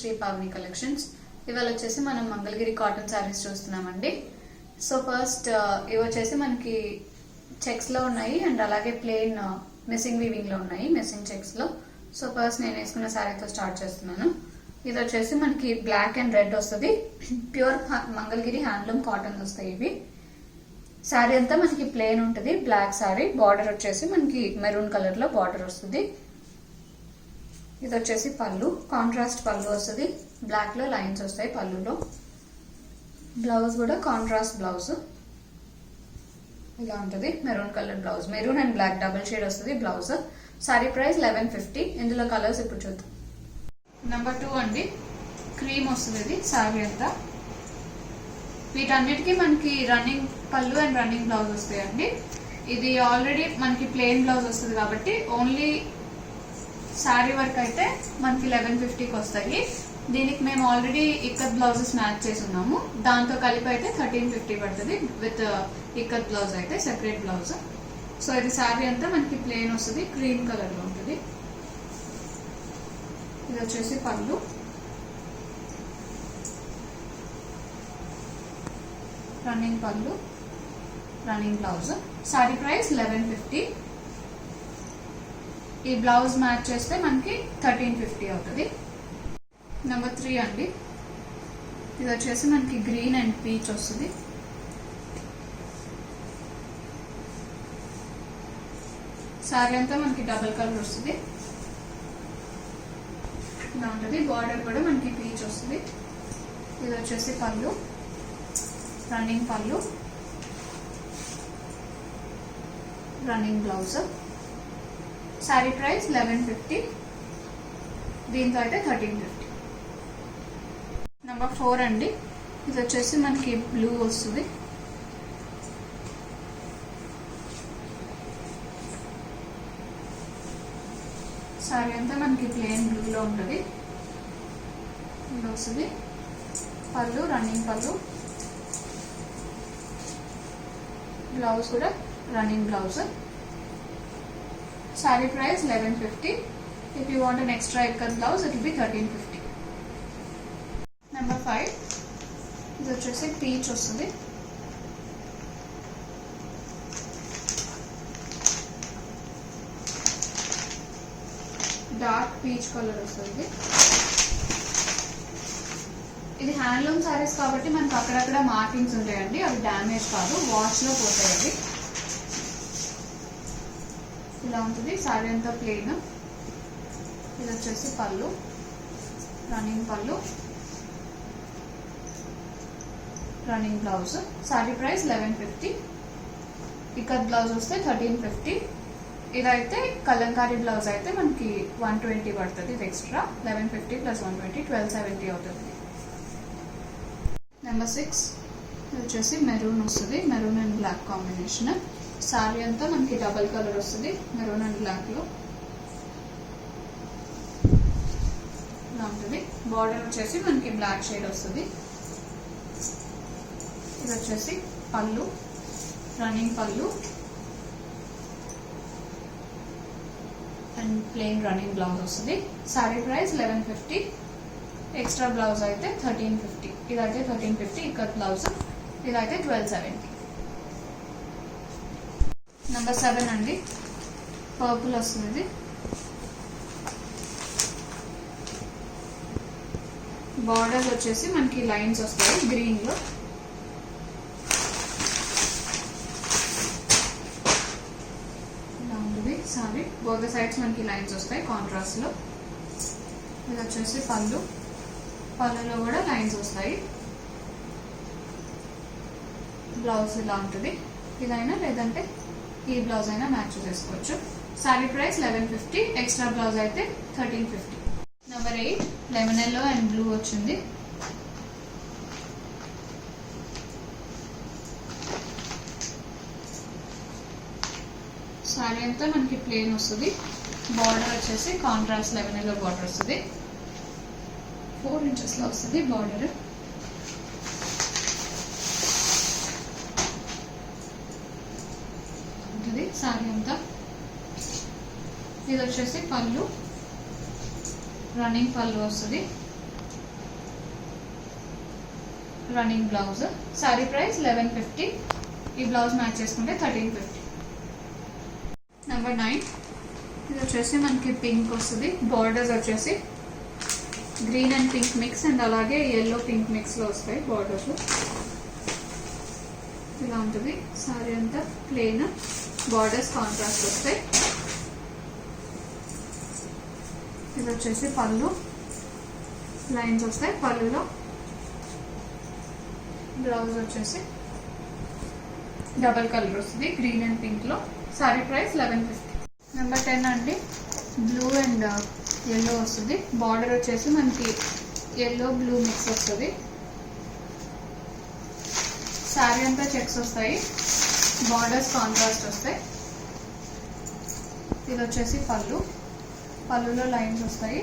Shri Pavani collections. ఇవాళ వచ్చేసి మనం మంగళగిరి కాటన్ శారీస్ చూస్తున్నామండి. సో ఫస్ట్ ఇవి వచ్చేసి మనకి చెక్స్ లో ఉన్నాయి అండ్ అలాగే ప్లెయిన్ మిస్సింగ్ వీవింగ్ లో ఉన్నాయి, మిస్సింగ్ చెక్స్ లో. సో ఫస్ట్ నేను వేసుకున్న శారీతో స్టార్ట్ చేస్తున్నాను. ఇది వచ్చేసి మనకి బ్లాక్ అండ్ రెడ్ వస్తుంది. ప్యూర్ మంగళగిరి హ్యాండ్లూమ్ కాటన్ వస్తాయి ఇవి. శారీ అంతా మనకి ప్లెయిన్ ఉంటుంది, బ్లాక్ శారీ. బార్డర్ వచ్చేసి మనకి మెరూన్ కలర్ లో బార్డర్ వస్తుంది. ఇది వచ్చేసి పళ్ళు, కాంట్రాస్ట్ పళ్ళు వస్తుంది. బ్లాక్ లో లైన్స్ వస్తాయి పళ్ళులో. బ్లౌజ్ కూడా కాంట్రాస్ట్ బ్లౌజ్ ఇలా ఉంటుంది, maroon colour blouse. Maroon and black double shade వస్తుంది బ్లౌజ్. సారీ ప్రైస్ 1150. ఇందులో కలర్స్ ఇప్పుడు చూద్దాం. నెంబర్ 2 అండి, క్రీమ్ వస్తుంది ఇది సారీ అంతా. వీటన్నిటికీ మనకి రన్నింగ్ పళ్ళు అండ్ రన్నింగ్ బ్లౌజ్ వస్తాయండి. ఇది ఆల్రెడీ మనకి ప్లెయిన్ బ్లౌజ్ వస్తుంది కాబట్టి ఓన్లీ శారీ వర్క్ అయితే మనకి 1150కి వస్తాయి. దీనికి మేము ఆల్రెడీ ఇక్కత్ బ్లౌజెస్ మ్యాచ్ చేసి ఉన్నాము, దాంతో కలిపి అయితే 1350 పడుతుంది. విత్ ఇక్కత్ బ్లౌజ్ అయితే సెపరేట్ బ్లౌజ్. సో ఇది శారీ అంతా మనకి ప్లెయిన్ వస్తుంది, క్రీమ్ కలర్ లో ఉంటుంది. ఇది వచ్చేసి పళ్ళు, రన్నింగ్ పళ్ళు, రన్నింగ్ బ్లౌజ్. శారీ ప్రైస్ 1150. ఈ బ్లౌజ్ మ్యాచ్ చేస్తే మనకి 1350 అవుతుంది. నెంబర్ 3 అండి, ఇది వచ్చేసి మనకి గ్రీన్ అండ్ పీచ్ వస్తుంది. శారీ అంతా మనకి డబుల్ కలర్ వస్తుంది, ఇలా ఉంటుంది. బార్డర్ కూడా మనకి పీచ్ వస్తుంది. ఇది వచ్చేసి పళ్ళు, రన్నింగ్ పళ్ళు, రన్నింగ్ బ్లౌజ్. శారీ ప్రైస్ 1150. దీంతో అయితే 1350. నెంబర్ 4 అండి, ఇది వచ్చేసి మనకి బ్లూ వస్తుంది. శారీ అంతా మనకి ప్లెయిన్ బ్లూలో ఉంటుంది, ఇలా వస్తుంది. పళ్ళు, రన్నింగ్ పళ్ళు, బ్లౌజ్ కూడా running blouse. Saree price 1150. If you want an extra ikat blouse, it will be 1350. Number 5. This వచ్చేసి peach వస్తుంది. డార్క్ పీచ్ కలర్ వస్తుంది. ఇది హ్యాండ్లూమ్ సారీస్ కాబట్టి మనకు అక్కడక్కడ మార్కింగ్స్ ఉంటాయండి, అవి డ్యామేజ్ కాదు, వాష్ లో పోతాయి అవి. ఇలా ఉంటుంది శారీ అంతా ప్లెయిన్. ఇది వచ్చేసి పళ్ళు, రన్నింగ్ పళ్ళు, running blouse. Sari price 1150. Ikat blouse వస్తే 1350. ఇదైతే కలంకారీ బ్లౌజ్ అయితే మనకి 120 పడుతుంది. ఇది ఎక్స్ట్రా 1150 ప్లస్ 120 1270 అవుతుంది. నెంబర్ 6, ఇది వచ్చేసి మెరూన్ వస్తుంది, maroon and black combination. Sari అంతా మనకి డబల్ కలర్ వస్తుంది, మెరూన్ అండ్ బ్లాక్ లో ఇలా ఉంటుంది. బార్డర్ వచ్చేసి మనకి బ్లాక్ షేడ్ వస్తుంది. ఇది వచ్చేసి పళ్ళు, రన్నింగ్ పళ్ళు అండ్ ప్లెయిన్ రన్నింగ్ బ్లౌజ్ వస్తుంది. శారీ ప్రైస్ 1150. ఎక్స్ట్రా బ్లౌజ్ అయితే 1350. ఇదైతే 1350 ఇక్కత్ బ్లౌజ్. ఇదైతే 1270. నెంబర్ 7 అండి, పర్పుల్ వస్తుంది. బార్డర్ వచ్చేసి మనకి లైన్స్ వస్తాయి గ్రీన్ లో. ఇలా ఉంటుంది సారీ. బోత్ సైడ్స్ మనకి లైన్స్ వస్తాయి కాంట్రాస్ట్ లో. ఇది వచ్చేసి పళ్ళు, పళ్ళులో కూడా లైన్స్ వస్తాయి. బ్లౌజ్ ఇలా ఉంటుంది. ఇదైనా లేదంటే ఈ బ్లౌజ్ అయినా మ్యాచ్ చేసుకోవచ్చు. శారీ ప్రైస్ 1150. ఎక్స్ట్రా బ్లౌజ్ అయితే 1350. Number 8, lemon yellow and blue వచ్చింది. శారీ అంతా మనకి ప్లెయిన్ వస్తుంది. బార్డర్ వచ్చేసి కాంట్రాస్ట్ లెమన్ ఎల్లో బార్డర్ వస్తుంది. 4 ఇంచెస్ లో వస్తుంది బార్డర్. శారీ అంతా. ఇది వచ్చేసి పళ్ళు, రన్నింగ్ పళ్ళు వస్తుంది. Running blouse. సారీ ప్రైస్ 1150. ఈ బ్లౌజ్ మ్యాచ్ చేసుకుంటే 1350. నెంబర్ 9 ఇది వచ్చేసి మనకి పింక్ వస్తుంది. బార్డర్స్ వచ్చేసి green and pink mix and అలాగే yellow పింక్ మిక్స్లో వస్తాయి బార్డర్స్. ఇలా ఉంటుంది. సారీ అంతా ప్లెయిన్, బార్డర్స్ కాంట్రాస్ట్ వస్తాయి. ఇది వచ్చేసి పళ్ళు, లైన్స్ వస్తాయి పళ్ళులో. బ్లౌజ్ వచ్చేసి డబల్ కలర్ వస్తుంది గ్రీన్ అండ్ పింక్లో. సారీ ప్రైస్ 1150. నెంబర్ 10 అండి, బ్లూ అండ్ yellow వస్తుంది. బార్డర్ వచ్చేసి మనకి yellow బ్లూ మిక్స్ వస్తుంది. శారీ అంతా చెక్స్ వస్తాయి, బార్డర్స్ కాంట్రాస్ట్ వస్తాయి. ఇది వచ్చేసి పళ్ళు, పళ్ళులో లైన్స్ వస్తాయి.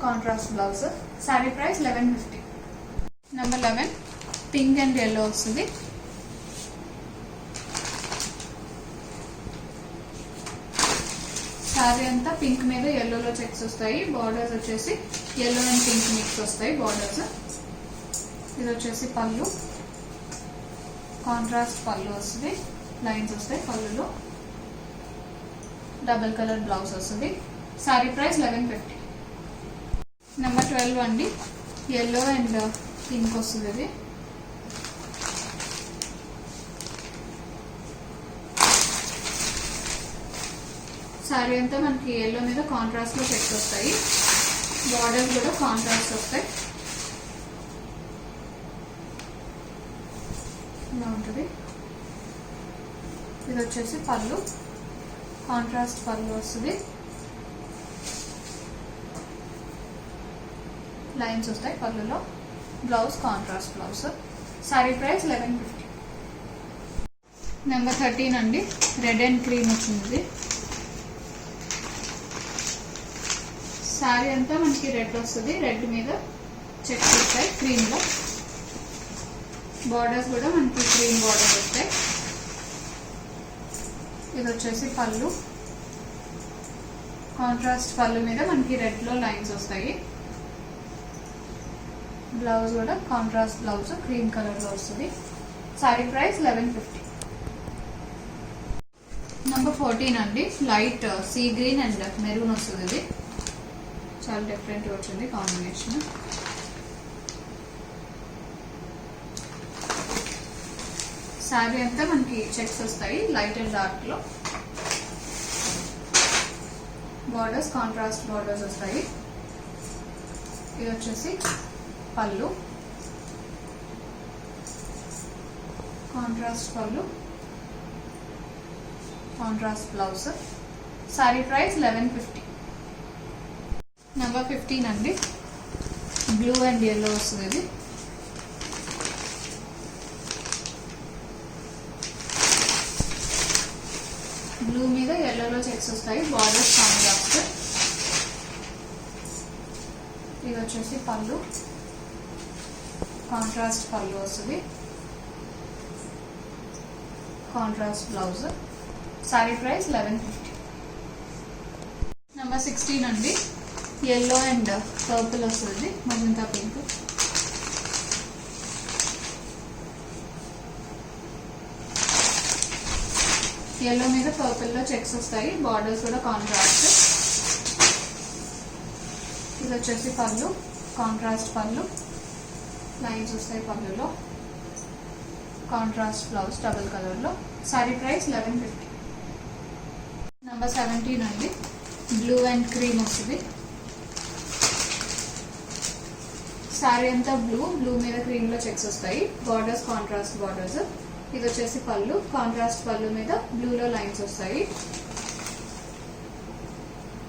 Contrast blouse. Sari price 1150. Number 11 pink and yellow వస్తుంది. శారీ అంతా పింక్ మీద yellowలో చెక్స్ వస్తాయి. బార్డర్స్ వచ్చేసి yellow అండ్ పింక్ మిక్స్ వస్తాయి బార్డర్స్. ఇది వచ్చేసి పళ్ళు, కాంట్రాస్ట్ పళ్ళు వస్తుంది, లైన్స్ వస్తాయి పళ్ళులో. డబుల్ కలర్ బ్లౌజ్ వస్తుంది. సారీ ప్రైస్ 1150. నెంబర్ 12 అండి, yellow అండ్ పింక్ వస్తుంది. ఇది సారీ అంతా మనకి yellow మీద కాంట్రాస్ట్ లో చెక్స్ వస్తాయి. బార్డర్స్ కూడా కాంట్రాస్ట్ వస్తాయి. ఇలా ఉంటుంది. ఇది వచ్చేసి పళ్ళు, కాంట్రాస్ట్ పళ్ళు వస్తుంది, లైన్స్ వస్తాయి పళ్ళులో. Blouse contrast blouse. Sari price 1150. Number 13 అండి, రెడ్ అండ్ క్రీమ్ వచ్చింది. శారీ అంతా మనకి రెడ్ వస్తుంది, రెడ్ మీద చెక్స్ వస్తాయి క్రీమ్లో. బార్డర్స్ కూడా మనకి క్రీమ్ బార్డర్స్ వస్తాయి. ఇది వచ్చేసి పళ్ళు, కాంట్రాస్ట్ పళ్ళు మీద మనకి రెడ్లో లైన్స్ వస్తాయి. బ్లౌజ్ కూడా కాంట్రాస్ట్ బ్లౌజ్ క్రీమ్ కలర్లో వస్తుంది. సారీ ప్రైస్ 1150. నెంబర్ 14 అండి, light sea green and maroon వస్తుంది. ఇది చాలా డిఫరెంట్ వచ్చింది కాంబినేషన్. శారీ అంతా మనకి చెక్స్ వస్తాయి లైట్ అండ్ డార్క్ లో. బార్డర్స్ కాంట్రాస్ట్ బార్డర్స్ వస్తాయి. ఇది వచ్చేసి పళ్ళు, కాంట్రాస్ట్ పళ్ళు, contrast blouse. Sari price 1150. Number 15 అండి, బ్లూ అండ్ yellow వస్తుంది. ఇది బ్లూ మీద yellowలో చెక్స్ వస్తాయి. Borders contrast. ఇది వచ్చేసి పళ్ళు, కాంట్రాస్ట్ పళ్ళు వస్తుంది, contrast blouse. Sari price 1150. Number 16 అండి, yellow అండ్ పర్పుల్ వస్తుంది, మజంతా పింక్. yellow మీద పర్పుల్ లో చెక్స్ వస్తాయి. బార్డర్స్ కూడా కాంట్రాస్ట్. ఇది వచ్చేసి పళ్ళు, కాంట్రాస్ట్ పళ్ళు, లైన్స్ వస్తాయి పళ్ళులో. కాంట్రాస్ట్ బ్లౌజ్ డబుల్ కలర్ లో. Sorry price 1150. నెంబర్ 17 అండి, బ్లూ అండ్ క్రీమ్ వస్తుంది. సారీ అంతా బ్లూ, బ్లూ మీద క్రీమ్ లో చెక్స్ వస్తాయి. Borders contrast borders. ఇది వచ్చేసి పళ్ళు, కాంట్రాస్ట్ పళ్ళు మీద బ్లూలో లైన్స్ వస్తాయి.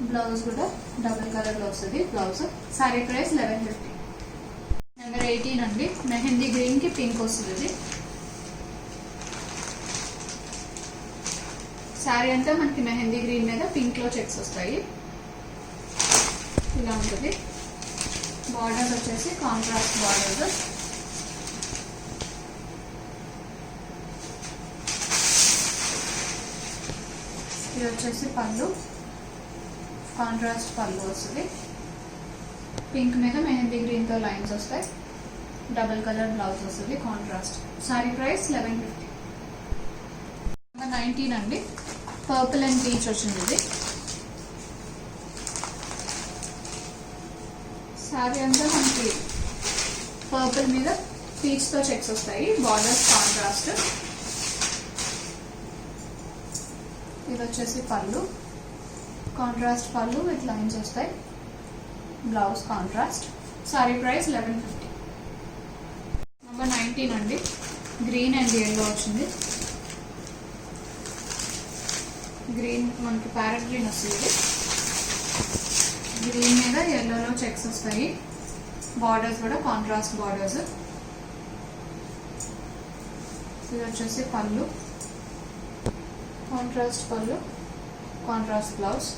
బ్లౌజ్ కూడా డబుల్ కలర్ లో వస్తుంది బ్లౌజ్. సారీ ప్రైస్ 1150. నెంబర్ 18 అండి, మెహందీ గ్రీన్ కి పింక్ వస్తుంది. సారీ అంతా మనకి మెహందీ గ్రీన్ మీద పింక్ లో చెక్స్ వస్తాయి. ఇలా ఉంటుంది. బార్డర్స్ వచ్చేసి కాంట్రాస్ట్ బార్డర్స్. ఇది వచ్చేసి పళ్ళు, కాంట్రాస్ట్ పళ్ళు వస్తుంది. పింక్ మీద మెహందీ గ్రీన్తో లైన్స్ వస్తాయి. డబుల్ కలర్ బ్లౌజ్ వస్తుంది కాంట్రాస్ట్. Sorry price 1150. నెంబర్ 19 అండి. పర్పుల్ అండ్ పీచ్ వచ్చింది ఇది. సారీ అంతా మనకి పర్పుల్ మీద పీచ్తో చెక్స్ వస్తాయి. Borders contrast. ఇది వచ్చేసి పళ్ళు, కాంట్రాస్ట్ పళ్ళు విత్ లైన్స్ వస్తాయి. Blouse contrast. Sorry price 1150. Number 19 అండి. గ్రీన్ అండ్ ఎల్లో వచ్చింది. గ్రీన్ మనకి ప్యారెట్ గ్రీన్ వస్తుంది. గ్రీన్ మీద ఎల్లోలో చెక్స్ వస్తాయి. బార్డర్స్ కూడా కాంట్రాస్ట్ బార్డర్స్. ఇది వచ్చేసి పళ్ళు, కాంట్రాస్ట్ పళ్ళు, contrast blouse.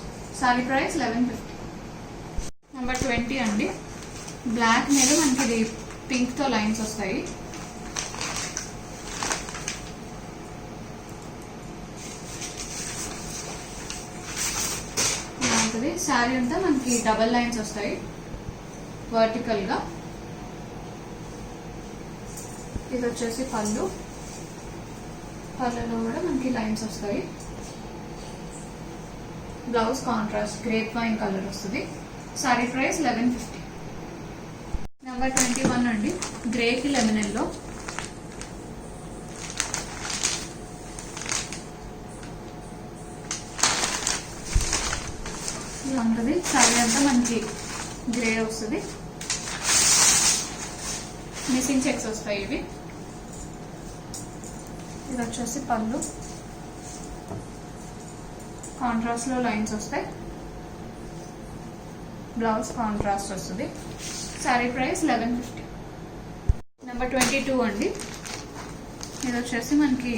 Sari price 1150. Number 20 అండి. బ్లాక్ మీద మనకి ఇది పింక్తో లైన్స్ వస్తాయి. ఇలాంటిది శారీ అంతా మనకి డబల్ లైన్స్ వస్తాయి వర్టికల్గా. ఇది వచ్చేసి పళ్ళు, పళ్ళలో కూడా మనకి లైన్స్ వస్తాయి. Blouse contrast grape wine colour వస్తుంది. సారీ ప్రైస్ 1150. నెంబర్ 21 అండి. గ్రేకి లెమన్ ఎల్లో. ఇలా ఉంటుంది. సారీ అంతా మనకి గ్రే వస్తుంది. మిస్సింగ్ చెక్స్ వస్తాయి ఇవి. ఇది వచ్చేసి పళ్ళు, కాంట్రాస్ట్ లో లైన్స్ వస్తాయి. బ్లౌజ్ కాంట్రాస్ట్ వస్తుంది. సారీ ప్రైస్ 1150. నెంబర్ 22 అండి. ఇది వచ్చేసి మనకి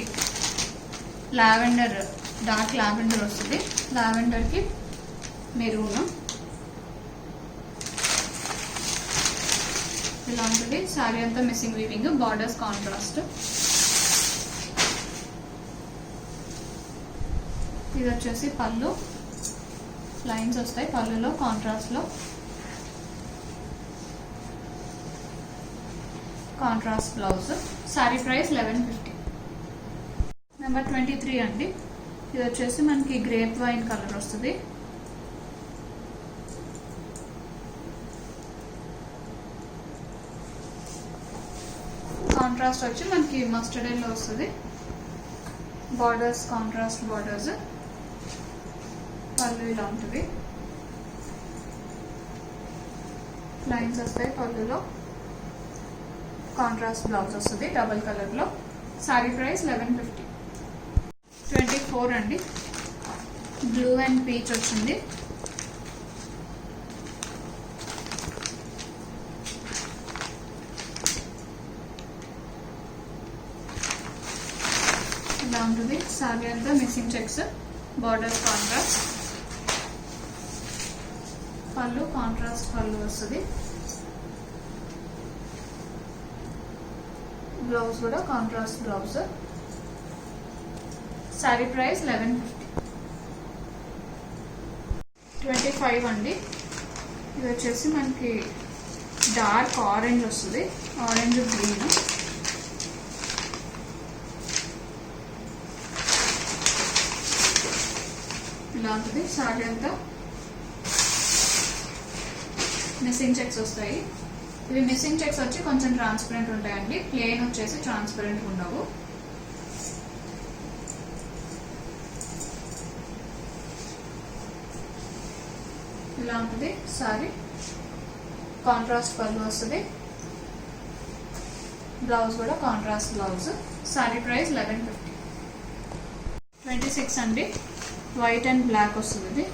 లావెండర్, డార్క్ లావెండర్ వస్తుంది. లావెండర్కి మెరూన్ ఇలా ఉంటుంది. సారీ అంతా మిస్సింగ్ వీవింగ్, బార్డర్స్ కాంట్రాస్ట్. ఇది వచ్చేసి పళ్ళు, లైన్స్ వస్తాయి పళ్ళులో కాంట్రాస్ట్లో. Contrast blouse. Sari price 1150. Number 23 అండి. ఇది వచ్చేసి మనకి గ్రేప్ వైన్ కలర్ వస్తుంది. కాంట్రాస్ట్ వచ్చి మనకి మస్టర్డ్ ఎల్లో వస్తుంది. Borders contrast borders. పళ్ళు ఇలా ఉంటుంది. లైన్స్ వస్తాయి పళ్ళులో. కాంట్రాస్ట్ బ్లౌజ్ వస్తుంది డబుల్ కలర్లో. Sorry price 1150. 24 అండి. బ్లూ అండ్ పీచ్ వచ్చింది. ఇలా ఉంటుంది. సారీ అంతా మిస్సింగ్ చెక్స్, బార్డర్స్ కాంట్రాస్ట్. పళ్ళు కాంట్రాస్ట్ పళ్ళు వస్తుంది. బ్లౌజ్ కూడా కాంట్రాస్ట్ బ్లౌజ్. సారీ ప్రైస్ 1150. 25 అండి. ఇది వచ్చేసి మనకి డార్క్ ఆరెంజ్ వస్తుంది. Orange green. ఇలా ఉంటుంది. సారీ అంతా మిస్సింగ్ చెక్స్ వస్తాయి. ఇవి మిస్సింగ్ చెక్స్ వచ్చి కొంచెం ట్రాన్స్పరెంట్ ఉంటాయండి. ప్లెయిన్ వచ్చేసి ట్రాన్స్పరెంట్ ఉండవు. ఇలా ఉంటుంది సారీ. కాంట్రాస్ట్ పళ్ళు వస్తుంది. బ్లౌజ్ కూడా కాంట్రాస్ట్ బ్లౌజ్. సారీ ప్రైస్ 1150. 26 అండి. వైట్ అండ్ బ్లాక్ వస్తుంది ఇది.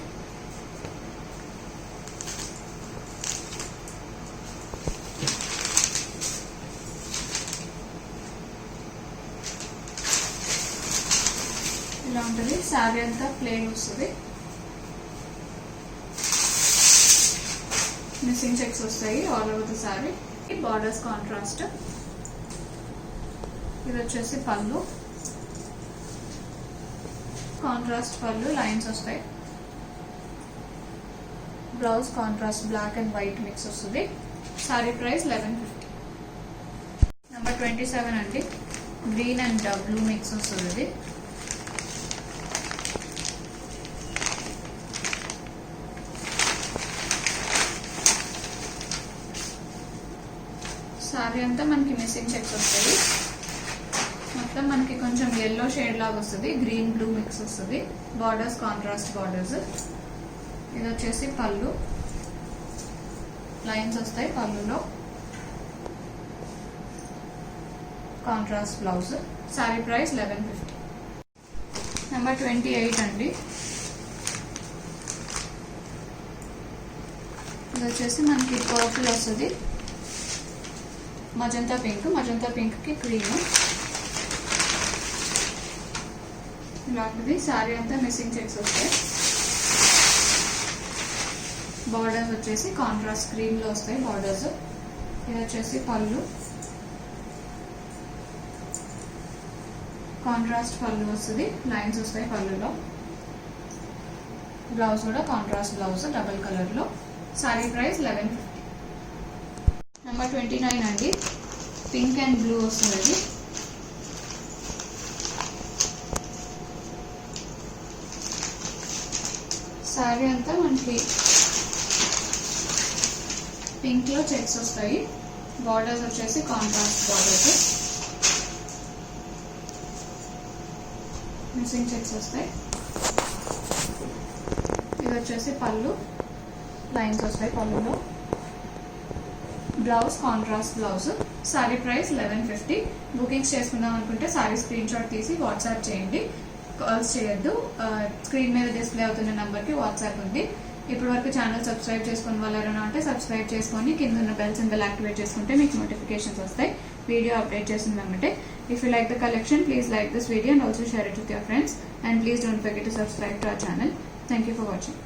ఇలా ఉంటుంది. శారీ అంతా ప్లెయిన్ వస్తుంది. మిస్సింగ్ చెక్స్ వస్తాయి all over the sari. Borders contrast. ఇది వచ్చేసి పళ్ళు, కాంట్రాస్ట్ పళ్ళు, లైన్స్ వస్తాయి. Blouse contrast black and white mix వస్తుంది. సారీ ప్రైస్ 1150. నెంబర్ 27 అండి, గ్రీన్ అండ్ బ్లూ మిక్స్ వస్తుంది. ఇది సారీ అంతా మనకి మిస్సింగ్ చెక్స్ వస్తాయి. మొత్తం మనకి కొంచెం ఎల్లో షేడ్ లాగా వస్తుంది, గ్రీన్ బ్లూ మిక్స్ వస్తుంది. Borders contrast borders. ఇది వచ్చేసి పళ్ళు, లైన్స్ వస్తాయి పళ్ళులో. Contrast blouse. Sari price 1150. Number 28 అండి, ఇది వచ్చేసి మనకి పర్పుల్ వస్తుంది, మజంతా పింక్ కి క్రీమ్ ఇలాంటిది. సారీ అంతా మిస్సింగ్ చెక్స్ వస్తాయి. బార్డర్స్ వచ్చేసి కాంట్రాస్ట్ క్రీమ్ లో వస్తాయి బార్డర్స్. ఇది వచ్చేసి పళ్ళు, కాంట్రాస్ట్ పళ్ళు వస్తుంది, లైన్స్ వస్తాయి పళ్ళులో. బ్లౌజ్ కూడా కాంట్రాస్ట్ బ్లౌజ్ డబల్ కలర్ లో. Sorry price 1150. నెంబర్ 29 అండి, పింక్ అండ్ బ్లూ వస్తుంది. సారీ అంతా మనకి పింక్ లో చెక్స్ వస్తాయి. బార్డర్స్ వచ్చేసి కాంట్రాస్ట్ బార్డర్స్, మిస్సింగ్ చెక్స్ వస్తాయి. ఇది వచ్చేసి పళ్ళు, లైన్స్ వస్తాయి పళ్ళులో. Blouse contrast blouse. Sari price 1150. Bookings చేసుకుందాం అనుకుంటే సారీ స్క్రీన్ షాట్ తీసి వాట్సాప్ చేయండి, కాల్స్ చేయొద్దు. స్క్రీన్ మీద డిస్ప్లే అవుతున్న నెంబర్కి వాట్సాప్ ఉంది. ఇప్పటి వరకు ఛానల్ సబ్స్క్రైబ్ చేసుకుని వాళ్ళు ఎవరైనా అంటే సబ్స్క్రైబ్ చేసుకొని కింద ఉన్న బెల్ సింబల్ యాక్టివేట్ చేసుకుంటే మీకు నోటిఫికేషన్స్ వస్తాయి వీడియో అప్డేట్ చేసిందంటే. If you like the collection, please like this video and also share it with your friends. And please don't forget to subscribe to our channel. Thank you for watching.